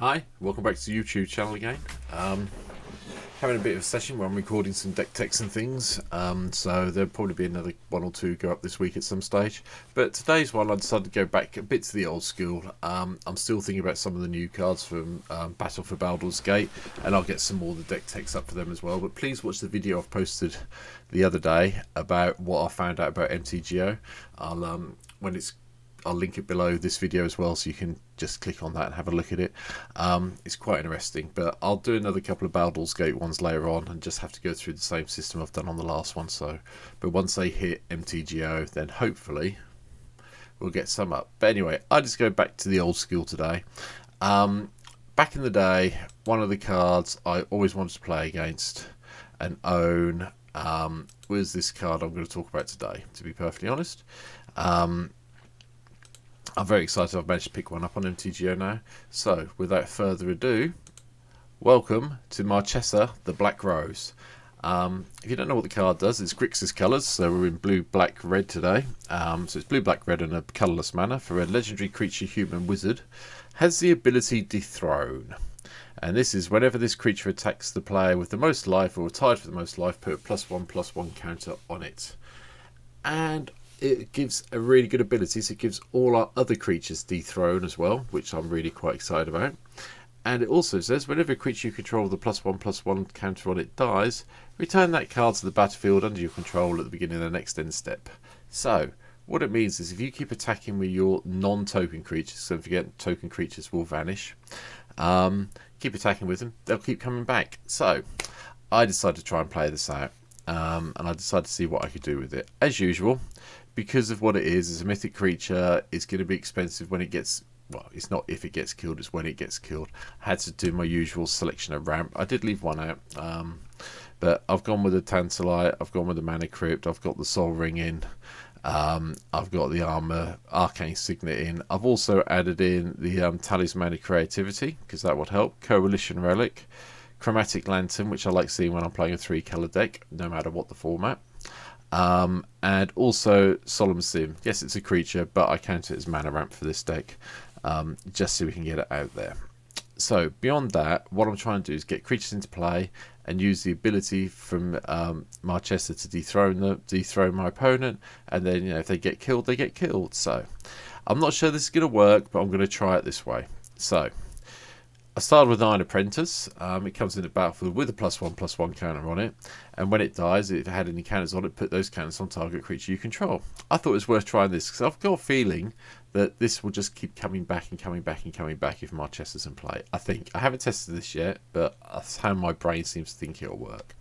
Hi, welcome back to the YouTube channel again. Having a bit of a session where I'm recording some deck techs and things, so there'll probably be another one or two go up this week at some stage. But today's one I decided to go back a bit to the old school. I'm still thinking about some of the new cards from Battle for Baldur's Gate, and I'll get some more of the deck techs up for them as well. But please watch the video I've posted the other day about what I found out about MTGO. I'll link it below this video as well, so you can just click on that and have a look at it. It's quite interesting, but I'll do another couple of Baldur's Gate ones later on and just have to go through the same system I've done on the last one. But once they hit MTGO, then hopefully we'll get some up. But anyway, I just go back to the old school today. Back in the day, one of the cards I always wanted to play against and own was this card I'm going to talk about today, to be perfectly honest. I'm very excited I've managed to pick one up on MTGO now. So, without further ado, welcome to Marchesa, the Black Rose. If you don't know what the card does, it's Grixis colours, so we're in blue, black, red today. So it's blue, black, red and a colourless mana for a legendary creature, human wizard. Has the ability Dethrone. And this is whenever this creature attacks the player with the most life or tied for the most life, put a +1/+1 counter on it. And it gives a really good ability, so it gives all our other creatures Dethrone as well, which I'm really quite excited about. And it also says whenever a creature you control with a +1/+1 counter on it dies, return that card to the battlefield under your control at the beginning of the next end step. So what it means is if you keep attacking with your non-token creatures, so don't forget token creatures will vanish, keep attacking with them, they'll keep coming back. So I decided to try and play this out, and I decided to see what I could do with it. As usual, because of what it is, as a mythic creature, it's going to be expensive when it gets, well, it's not if it gets killed, it's when it gets killed. I had to do my usual selection of ramp. I did leave one out, but I've gone with the Tantalite, I've gone with the Mana Crypt, I've got the Soul Ring in, I've got the Armor Arcane Signet in. I've also added in the Talisman of Creativity, because that would help. Coalition Relic, Chromatic Lantern, which I like seeing when I'm playing a 3-colour deck, no matter what the format. And also Solemn Sim. Yes, it's a creature, but I count it as mana ramp for this deck, just so we can get it out there. So beyond that, what I'm trying to do is get creatures into play and use the ability from Marchesa to dethrone my opponent, and then if they get killed, they get killed. So I'm not sure this is going to work, but I'm going to try it this way. So I started with Iron Apprentice. It comes into battlefield with a +1/+1 counter on it, and when it dies, if it had any counters on it, put those counters on target creature you control. I thought it was worth trying this because I've got a feeling that this will just keep coming back and coming back and coming back if Marchesa's in play. I think. I haven't tested this yet, but that's how my brain seems to think it'll work.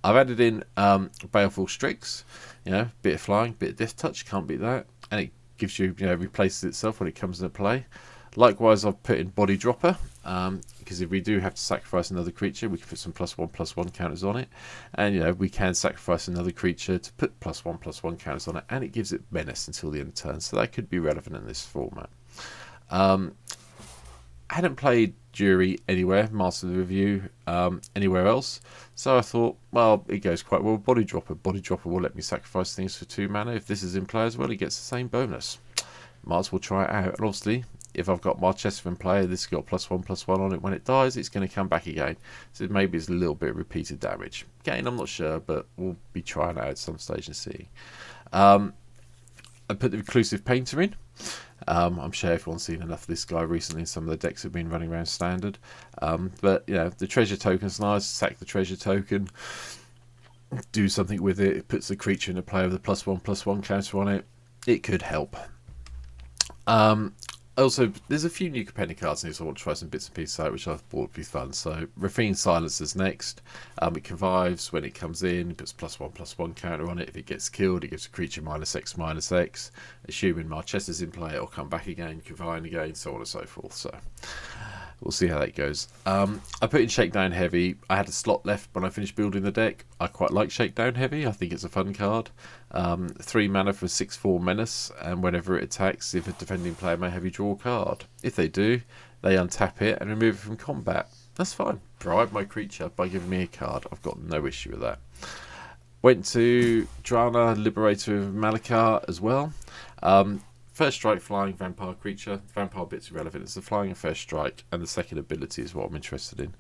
I've added in Baleful Strix, bit of flying, bit of death touch, can't beat that, and it gives you, replaces itself when it comes into play. Likewise, I've put in Body Dropper, because if we do have to sacrifice another creature, we can put some +1/+1 counters on it. And, we can sacrifice another creature to put +1/+1 counters on it, and it gives it Menace until the end of turn. So that could be relevant in this format. I hadn't played Jury anywhere, Master of the Review, anywhere else. So I thought, well, it goes quite well with Body Dropper. Body Dropper will let me sacrifice things for 2 mana. If this is in play as well, it gets the same bonus. Might as well try it out. And obviously, if I've got Marchesa in play, this has got +1/+1 on it. When it dies, it's going to come back again. So maybe it's a little bit of repeated damage. Again, I'm not sure, but we'll be trying it out at some stage and see. I put the Reclusive Painter in. I'm sure everyone's seen enough of this guy recently. Some of the decks have been running around standard. But, the treasure token's nice. Sack the treasure token. Do something with it. It puts the creature into play with a +1/+1 counter on it. It could help. Also, there's a few new companion cards in here, so I want to try some bits and pieces out, which I thought would be fun. So, Rafine Silencer's next. It convives when it comes in, it puts +1/+1 counter on it. If it gets killed, it gives a creature -X/-X. Assuming Marchesa's in play, it'll come back again, convine again, so on and so forth. So, we'll see how that goes. I put in Shakedown Heavy. I had a slot left when I finished building the deck. I quite like Shakedown Heavy. I think it's a fun card. 3 mana for 6/4 Menace, and whenever it attacks, if a defending player may have you draw a card. If they do, they untap it and remove it from combat. That's fine. Bribe my creature by giving me a card. I've got no issue with that. Went to Drana, Liberator of Malakar as well. First strike, flying vampire creature. Vampire bit's irrelevant. It's the flying and first strike, and the second ability is what I'm interested in.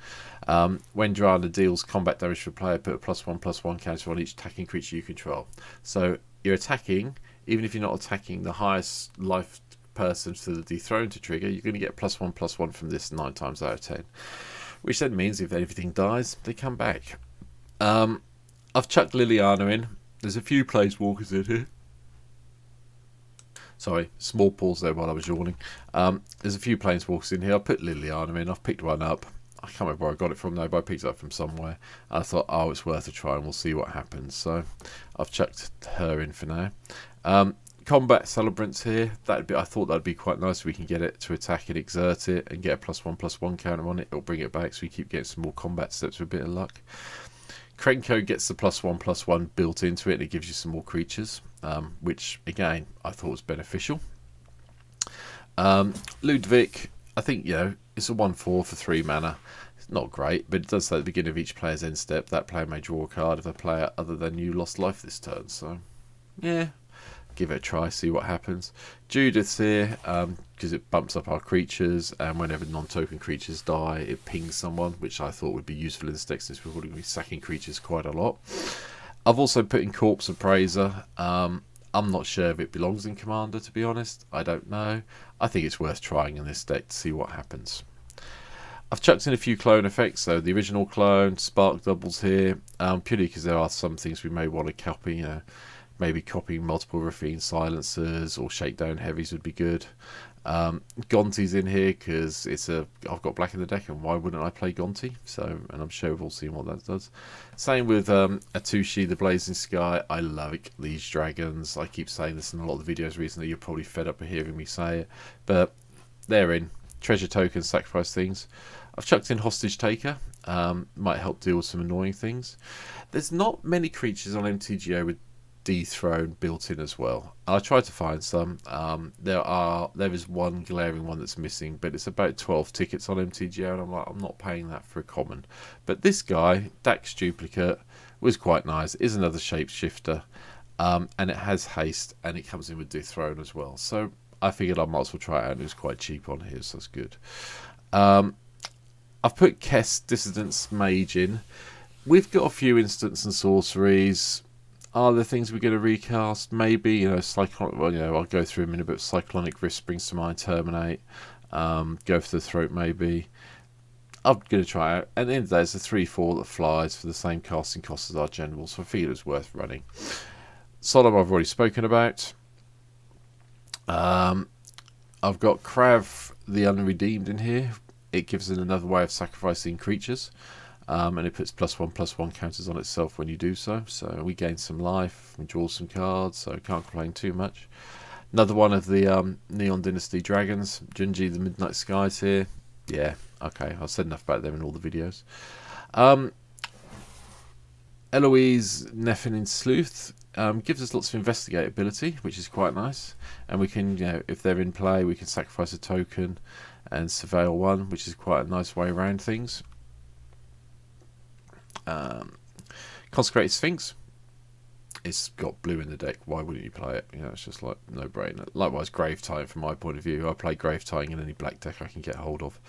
When Drana deals combat damage for a player, put a +1/+1 counter on each attacking creature you control. So you're attacking, even if you're not attacking the highest life person to the dethrone to trigger, you're going to get +1/+1 from this 9 times out of 10. Which then means if anything dies, they come back. I've chucked Liliana in. There's a few planeswalkers in here. Sorry, small pause there while I was yawning. There's a few planeswalkers in here. I put Liliana in. I've picked one up. I can't remember where I got it from though, but I picked it up from somewhere. I thought, oh, it's worth a try and we'll see what happens. So I've chucked her in for now. Combat Celebrants here. I thought that'd be quite nice. We can get it to attack and exert it and get a +1/+1 counter on it. It'll bring it back, so we keep getting some more combat steps with a bit of luck. Krenko gets the +1/+1 built into it, and it gives you some more creatures, which again I thought was beneficial. Ludwig, I think it's a 1/4 for 3 mana. It's not great, but it does say at the beginning of each player's end step that player may draw a card if a player other than you lost life this turn. So yeah, give it a try, see what happens. Judith's here because it bumps up our creatures, and whenever non-token creatures die, it pings someone, which I thought would be useful in this deck since we're going to be sacking creatures quite a lot. I've also put in Corpse Appraiser. I'm not sure if it belongs in Commander, to be honest. I don't know. I think it's worth trying in this deck to see what happens. I've chucked in a few clone effects, so the original clone, spark doubles here, purely because there are some things we may want to copy, maybe copying multiple Rafine silencers or shakedown heavies would be good. Gonti's in here because I've got black in the deck, and why wouldn't I play Gonti? So, and I'm sure we've all seen what that does. Same with Atushi, the Blazing Sky. I love these dragons. I keep saying this in a lot of the videos recently. You're probably fed up of hearing me say it, but they're in. Treasure tokens, sacrifice things. I've chucked in Hostage Taker. Might help deal with some annoying things. There's not many creatures on MTGO with Dethrone built in as well. I tried to find some. There is one glaring one that's missing, but it's about 12 tickets on MTGO, and I'm like, I'm not paying that for a common. But this guy, Dax Duplicate, was quite nice. Is another shapeshifter, and it has haste, and it comes in with Dethrone as well. So I figured I might as well try it out, and it was quite cheap on here, so that's good. I've put Kess Dissidence Mage in. We've got a few instants and sorceries. Are there things we're going to recast? Maybe, Cyclonic. Well, I'll go through them in a bit. Cyclonic Rift springs to mind. Terminate. Go for the throat. Maybe. I'm going to try it. At the end of the day, it's a 3/4 that flies for the same casting cost as our general, so I feel it's worth running. Solemn I've already spoken about. I've got Krav the Unredeemed in here. It gives it another way of sacrificing creatures. And it puts +1/+1 counters on itself when you do so. So we gain some life, we draw some cards, so can't complain too much. Another one of the Neon Dynasty Dragons. Junji the Midnight Skies here. Yeah, okay, I've said enough about them in all the videos. Eloise Nephin Sleuth gives us lots of investigate ability, which is quite nice. And we can, if they're in play, we can sacrifice a token and surveil one, which is quite a nice way around things. Consecrated Sphinx. It's got blue in the deck. Why wouldn't you play it? It's just like no brainer. Likewise, Grave Tying from my point of view. I play Grave Tying in any black deck I can get hold of.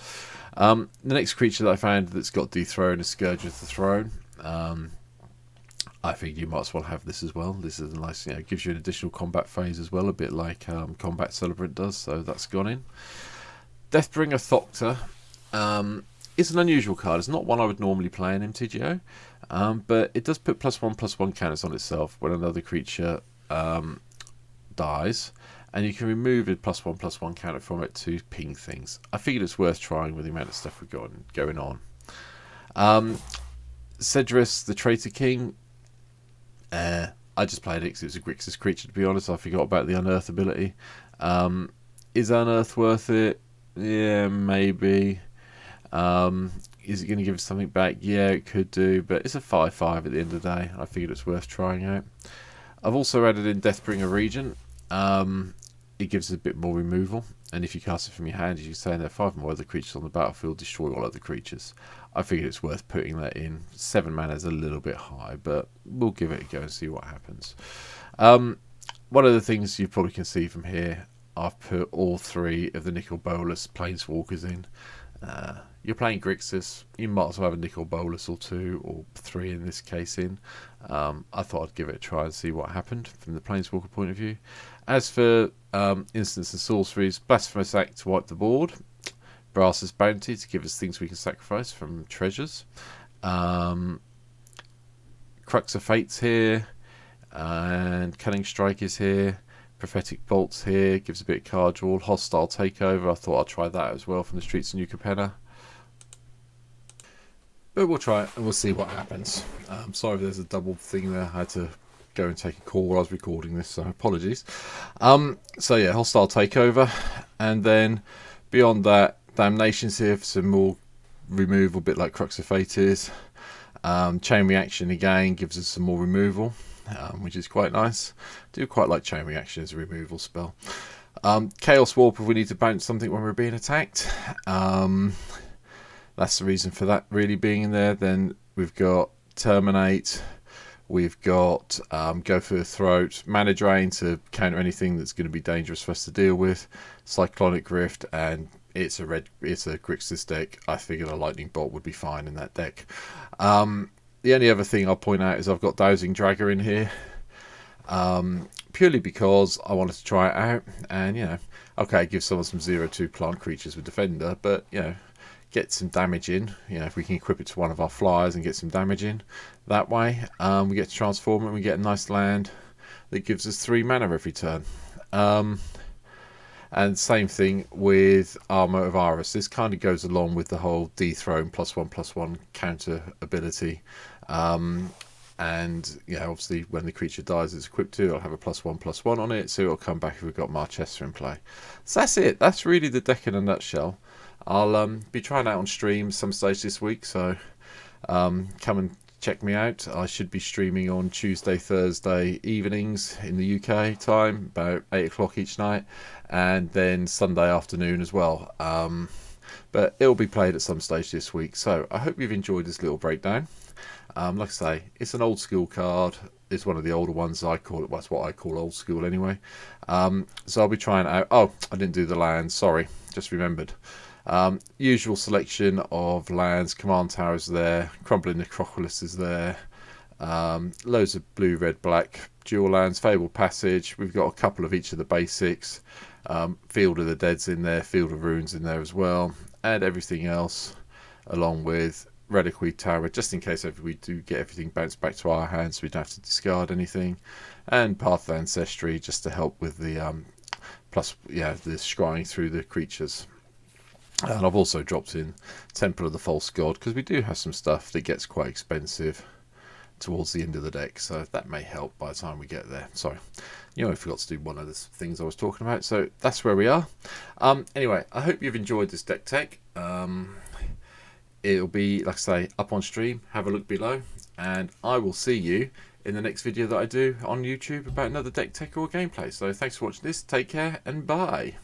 The next creature that I found that's got Dethrone is Scourge of the Throne. I think you might as well have this as well. This is a nice, gives you an additional combat phase as well, a bit like Combat Celebrant does. So that's gone in. Deathbringer Thopter. It's an unusual card. It's not one I would normally play in MTGO, but it does put +1/+1 counters on itself when another creature dies, and you can remove a +1/+1 counter from it to ping things. I figured it's worth trying with the amount of stuff we've got going on. Cedrus, the Traitor King. I just played it because it was a Grixis creature, to be honest. I forgot about the Unearth ability. Is Unearth worth it? Yeah, maybe. Is it going to give us something back? Yeah, it could do, but it's a 5/5 at the end of the day. I figured it's worth trying out. I've also added in Deathbringer Regent. It gives us a bit more removal, and if you cast it from your hand, as you say, there are 5 more other creatures on the battlefield, destroy all other creatures. I figured it's worth putting that in. 7 mana is a little bit high, but we'll give it a go and see what happens. One of the things you probably can see from here, I've put all 3 of the nickel bolus planeswalkers in. You're playing Grixis, you might as well have a nickel bolus or 2 or 3 in this case in. I thought I'd give it a try and see what happened from the planeswalker point of view. As for instants and sorceries, Blasphemous Act to wipe the board, Brass's Bounty to give us things we can sacrifice from treasures, Crux of Fate's here, and Cunning Strike is here, Prophetic Bolt's here, gives a bit of card draw, Hostile Takeover, I thought I'd try that as well from the Streets of New Capenna. But we'll try it and we'll see what happens. Sorry if there's a double thing there, I had to go and take a call while I was recording this, so apologies. So yeah, Hostile Takeover, and then beyond that, Damnation's here for some more removal, a bit like Crux of Fate is. Chain Reaction again gives us some more removal, which is quite nice. Do quite like Chain Reaction as a removal spell. Chaos Warp if we need to bounce something when we're being attacked. That's the reason for that really being in there. Then we've got Terminate, we've got Go for the Throat, Mana Drain to counter anything that's going to be dangerous for us to deal with, Cyclonic Rift, and it's a Grixis deck. I figured a Lightning Bolt would be fine in that deck. The only other thing I'll point out is I've got Dowsing Dragger in here, purely because I wanted to try it out, and you know, okay, give someone some 0/2 plant creatures with Defender, but you know, get some damage in. You know, if we can equip it to one of our flyers and get some damage in that way, we get to transform it and we get a nice land that gives us 3 mana every turn. And same thing with Armor of Aris. This kind of goes along with the whole dethrone +1/+1 counter ability. And you know, obviously when the creature dies it's equipped to, it'll have a +1/+1 on it, so it'll come back if we've got Marchesa in play. So that's it. That's really the deck in a nutshell. I'll be trying out on stream some stage this week, so come and check me out. I should be streaming on Tuesday, Thursday evenings in the UK time, about 8 o'clock each night, and then Sunday afternoon as well. But it'll be played at some stage this week, so I hope you've enjoyed this little breakdown. Like I say, it's an old school card. It's one of the older ones. I call it, well, that's what I call old school anyway. So I'll be trying out. Oh, I didn't do the lands, sorry, just remembered. Usual selection of lands, Command Towers there, Crumbling Necropolis is there, loads of blue, red, black dual lands, Fabled Passage. We've got a couple of each of the basics, Field of the Dead's in there, Field of Runes in there as well, and everything else along with Reliquary Tower, just in case we do get everything bounced back to our hands, we don't have to discard anything, and Path of Ancestry just to help with the plus, yeah, the scrying through the creatures. And I've also dropped in Temple of the False God, because we do have some stuff that gets quite expensive towards the end of the deck, so that may help by the time we get there. Sorry, you know, I forgot to do one of the things I was talking about, so that's where we are. Anyway, I hope you've enjoyed this deck tech. It'll be, like I say, up on stream. Have a look below, and I will see you in the next video that I do on YouTube about another deck tech or gameplay. So thanks for watching this, take care, and bye.